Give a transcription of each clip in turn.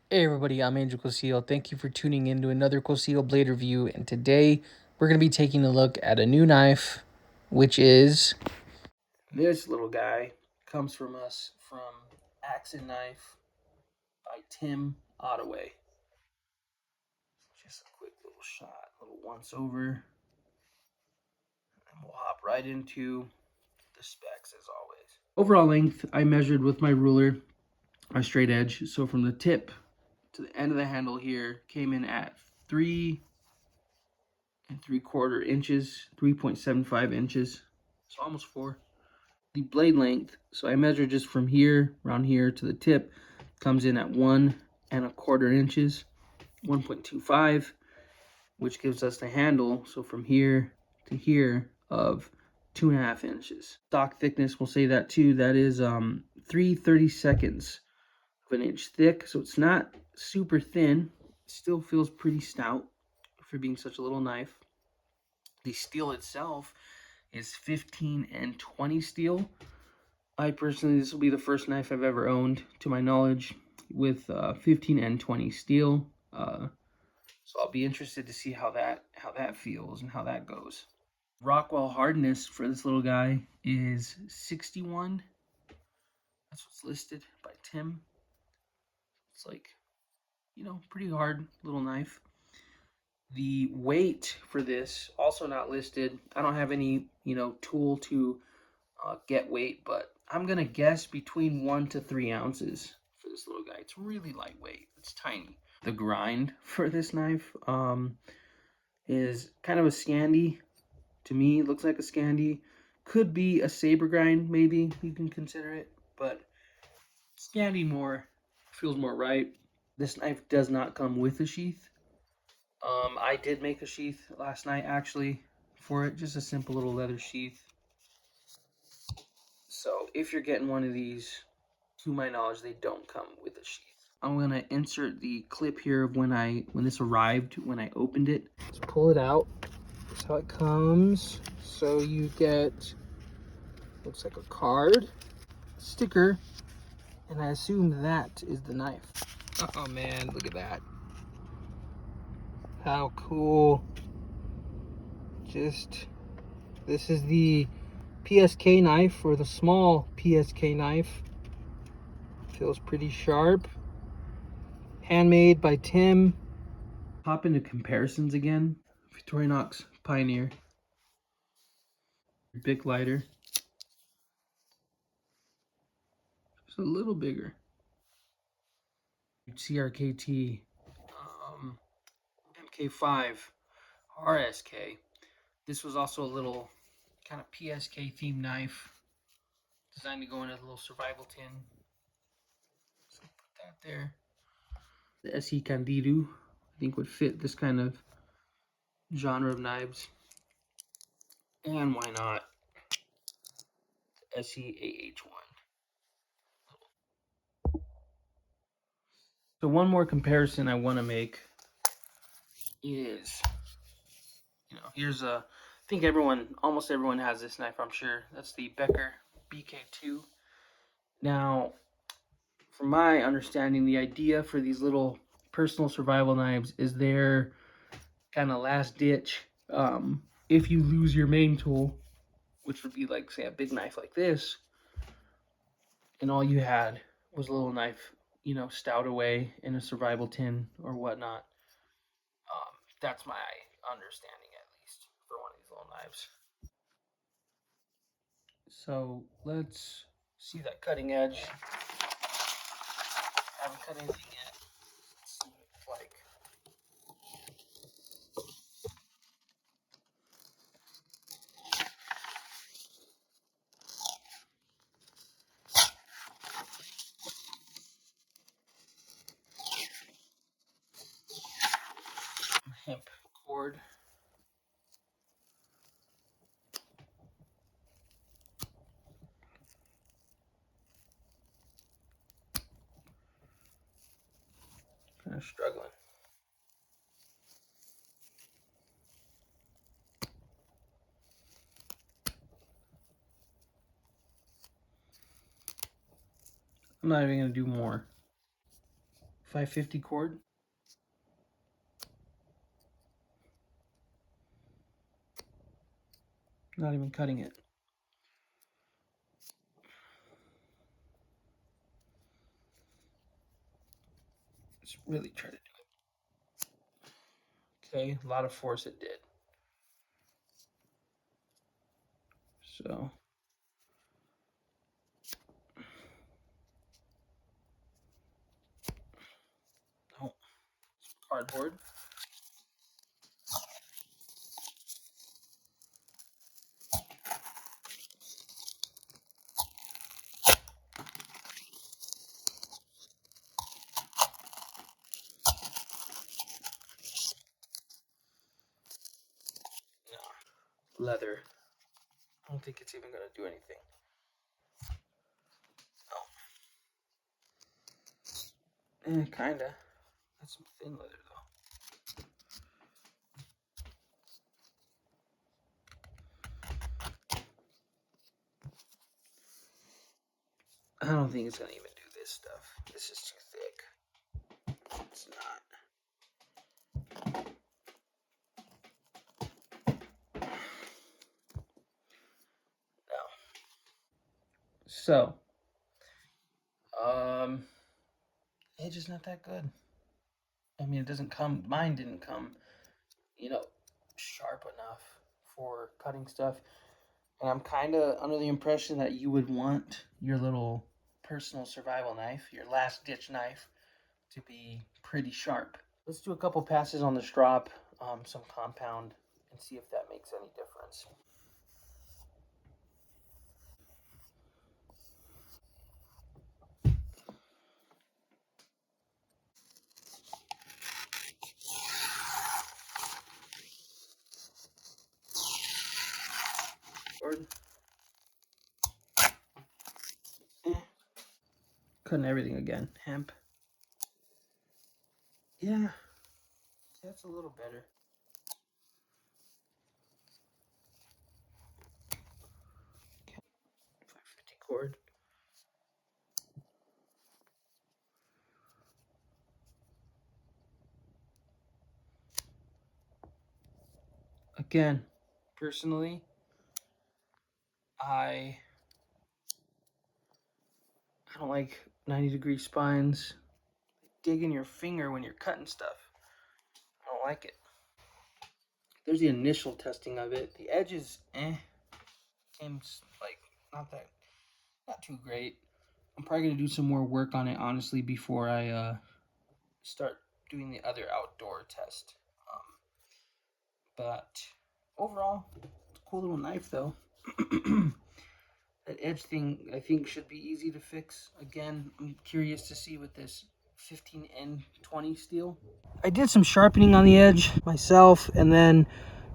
Hey everybody, I'm Angel Cosio. Thank you for tuning in to another Cosio Blade review, and today we're going to be taking a look at a new knife, which is this little guy. Comes from us from Axon Knife by Tim Ottaway. Just a quick little shot, a little once over, and we'll hop right into the specs as always. Overall length, I measured with my ruler, my straight edge, so from the tip to the end of the handle here came in at 3 3/4 inches, 3.75 inches, so almost 4. The blade length, so I measure just from here, around here to the tip, comes in at 1 1/4 inches, 1.25, which gives us the handle, so from here to here, of 2.5 inches. Stock thickness, we'll say that too, that is 3/32 of an inch thick, so it's not super thin. It still feels pretty stout for being such a little knife. The steel itself is 15 and 20 steel. I personally, this will be the first knife I've ever owned, to my knowledge, with 15 and 20 steel. So I'll be interested to see how that feels and how that goes. Rockwell hardness for this little guy is 61. That's what's listed by Tim. It's like, pretty hard little knife. The weight for this also not listed. I don't have any, tool to get weight, but I'm gonna guess between 1 to 3 ounces for this little guy. It's really lightweight. It's tiny. The grind for this knife is kind of a Scandi. To me, it looks like a Scandi. Could be a saber grind, maybe you can consider it, but Scandi more feels more right. This knife does not come with a sheath. I did make a sheath last night actually for it, just a simple little leather sheath. So if you're getting one of these, to my knowledge, they don't come with a sheath. I'm gonna insert the clip here of when this arrived, when I opened it. Let's pull it out. That's how it comes. So you get, looks like a card, sticker, and I assume that is the knife. Oh man, look at that. How cool. This is the PSK knife, or the small PSK knife. Feels pretty sharp. Handmade by Tim. Hop into comparisons again. Victorinox Pioneer. Bic lighter. Just a little bigger. CRKT. MK5. RSK. This was also a little kind of PSK themed knife. Designed to go in a little survival tin. So put that there. The SE Candido, I think, would fit this kind of genre of knives. And why not SE AH1. So one more comparison I want to make is, here's I think almost everyone has this knife, I'm sure. That's the Becker BK2. Now, from my understanding, the idea for these little personal survival knives is they're kind of last ditch. If you lose your main tool, which would be like, say, a big knife like this, and all you had was a little knife, stowed away in a survival tin or whatnot. That's my understanding, at least, for one of these little knives. So let's see that cutting edge. I haven't cut anything yet. Let's see what it's like. Hemp cord. Kind of struggling. I'm not even going to do more 550 cord. Not even cutting it. Let's really try to do it. Okay, a lot of force it did. So oh, cardboard. No, leather. I don't think it's even gonna do anything. Oh, kinda. That's some thin leather though. I don't think it's gonna even do this stuff. This is too thick. It's not. No. So, edge is not that good. I mean, it doesn't come. Mine didn't come, sharp enough for cutting stuff. And I'm kind of under the impression that you would want your little personal survival knife, your last ditch knife, to be pretty sharp. Let's do a couple passes on the strop, some compound, and see if that makes any difference. Cutting everything again. Hemp. Yeah, that's a little better. Okay. 550 cord. Again, personally, I don't like 90-degree spines. Dig in your finger when you're cutting stuff. I don't like it. There's the initial testing of it. The edges, seems like not too great. I'm probably gonna do some more work on it, honestly, before I start doing the other outdoor test. But overall, it's a cool little knife, though. That edge thing, I think, should be easy to fix. Again, I'm curious to see with this 15N20 steel. I did some sharpening on the edge myself, and then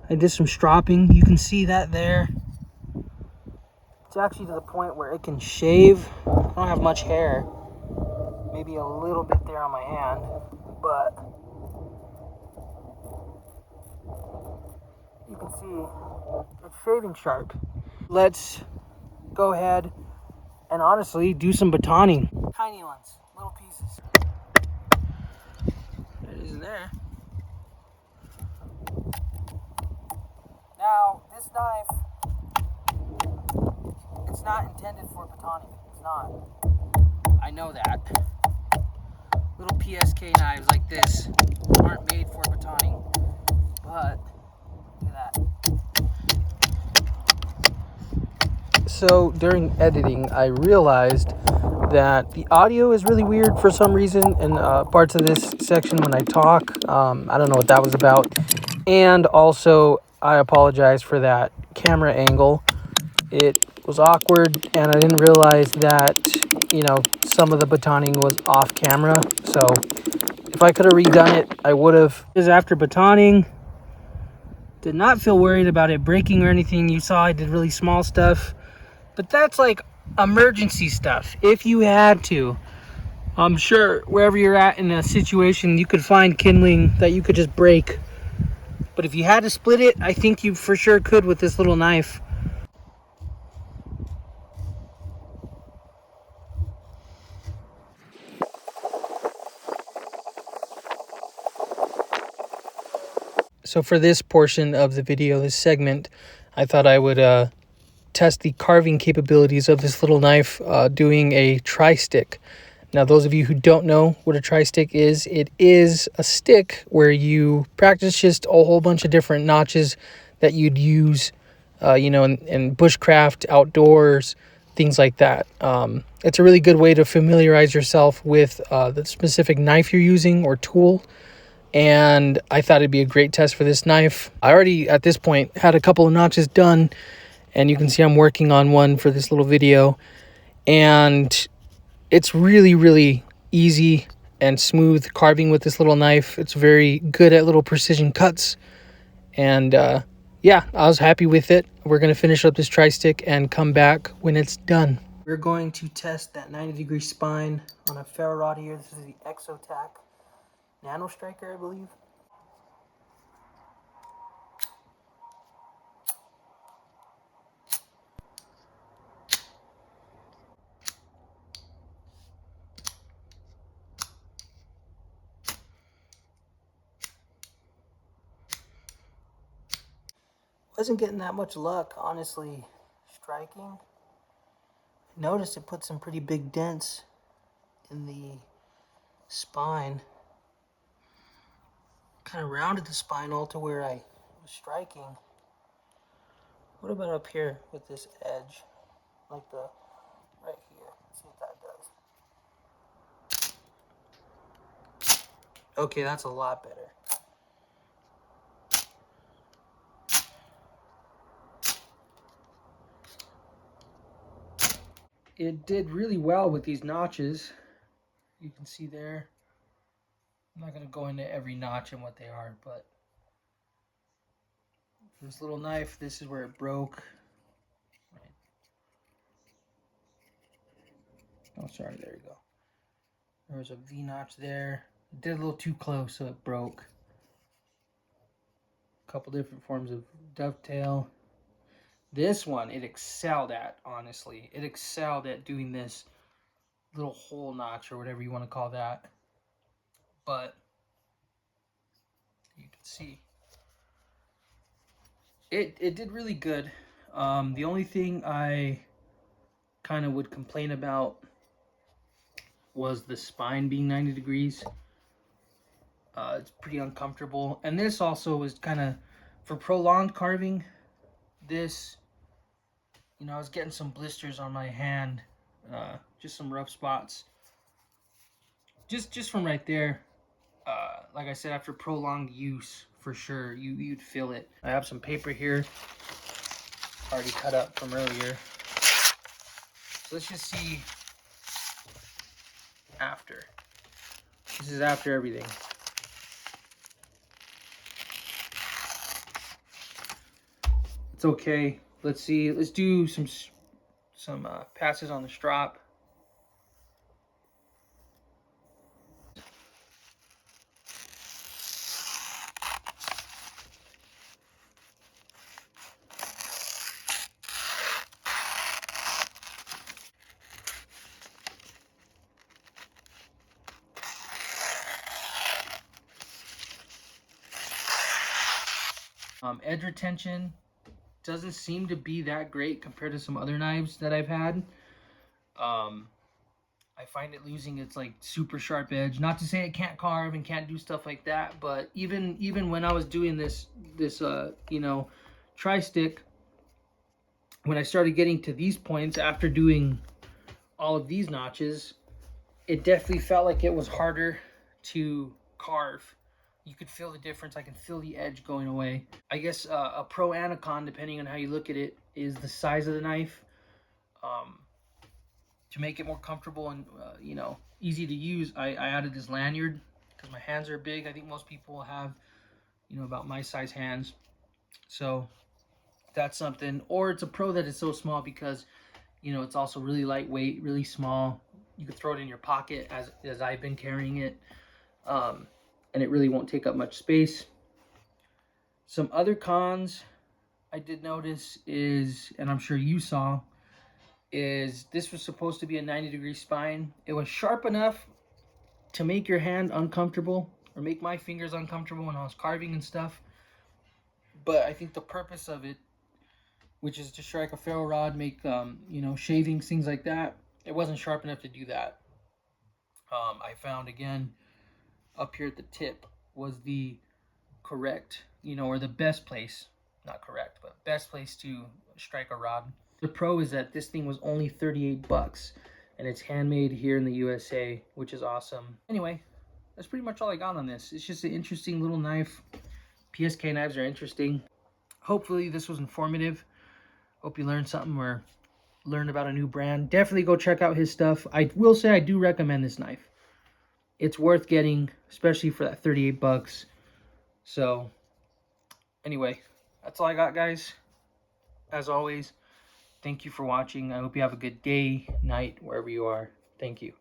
I did some stropping. You can see that there. It's actually to the point where it can shave. I don't have much hair. Maybe a little bit there on my hand, but you can see it's shaving sharp. Let's go ahead and honestly do some batoning. Tiny ones, little pieces. It isn't there. Now, this knife, it's not intended for batoning. It's not. I know that. Little PSK knives like this aren't made for batoning. But, look at that. So, during editing, I realized that the audio is really weird for some reason in parts of this section when I talk. I don't know what that was about. And also, I apologize for that camera angle. It was awkward, and I didn't realize that, some of the batoning was off camera. So if I could have redone it, I would have. This is after batoning. Did not feel worried about it breaking or anything. You saw I did really small stuff. But that's like emergency stuff. If you had to. I'm sure wherever you're at in a situation, you could find kindling that you could just break. But if you had to split it, I think you for sure could with this little knife. So for this portion of the video, this segment, I thought I would test the carving capabilities of this little knife doing a tri-stick. Now, those of you who don't know what a tri-stick is, it is a stick where you practice just a whole bunch of different notches that you'd use, in bushcraft, outdoors, things like that. It's a really good way to familiarize yourself with the specific knife you're using or tool. And I thought it'd be a great test for this knife. I already, at this point, had a couple of notches done, and you can see I'm working on one for this little video. And it's really, really easy and smooth carving with this little knife. It's very good at little precision cuts. And yeah, I was happy with it. We're going to finish up this tri-stick and come back when it's done. We're going to test that 90-degree spine on a ferro rod here. This is the Exotac Nano Striker, I believe. Wasn't getting that much luck, honestly, striking. Notice it put some pretty big dents in the spine. Kind of rounded the spine all to where I was striking. What about up here with this edge? Like the right here. Let's see what that does. Okay, that's a lot better. It did really well with these notches. You can see there. I'm not going to go into every notch and what they are, but for this little knife, this is where it broke. Right. Oh, sorry, there you go. There was a V-notch there. It did a little too close, so it broke. A couple different forms of dovetail. This one, it excelled at, honestly. It excelled at doing this little hole notch or whatever you want to call that. But you can see it did really good. The only thing I kind of would complain about was the spine being 90 degrees. It's pretty uncomfortable. And this also was kind of, for prolonged carving, this, I was getting some blisters on my hand, just some rough spots. Just from right there, like I said, after prolonged use, for sure, you'd feel it. I have some paper here, already cut up from earlier. So let's just see after. This is after everything. It's okay. Let's see. Let's do some passes on the strop. Edge retention doesn't seem to be that great compared to some other knives that I've had. I find it losing its like super sharp edge. Not to say it can't carve and can't do stuff like that, but even when I was doing this tri-stick, when I started getting to these points after doing all of these notches, it definitely felt like it was harder to carve. You could feel the difference. I can feel the edge going away. I guess a pro and a con, depending on how you look at it, is the size of the knife. To make it more comfortable and easy to use, I added this lanyard because my hands are big. I think most people have about my size hands, so that's something. Or it's a pro that is so small because it's also really lightweight, really small. You could throw it in your pocket as I've been carrying it, and it really won't take up much space. Some other cons I did notice is, and I'm sure you saw, is this was supposed to be a 90-degree spine. It was sharp enough to make your hand uncomfortable, or make my fingers uncomfortable when I was carving and stuff, But I think the purpose of it, which is to strike a ferro rod, make shavings, things like that, it wasn't sharp enough to do that. I found again up here at the tip was the correct, or the best place, not correct, but best place to strike a rod. The pro is that this thing was only 38 bucks and it's handmade here in the USA, which is awesome. Anyway, that's pretty much all I got on this. It's just an interesting little knife. PSK knives are interesting. Hopefully this was informative. Hope you learned something or learned about a new brand. Definitely go check out his stuff. I will say I do recommend this knife. It's worth getting, especially for that 38 bucks. So anyway, that's all I got, guys. As always, thank you for watching. I hope you have a good day, night, wherever you are. Thank you.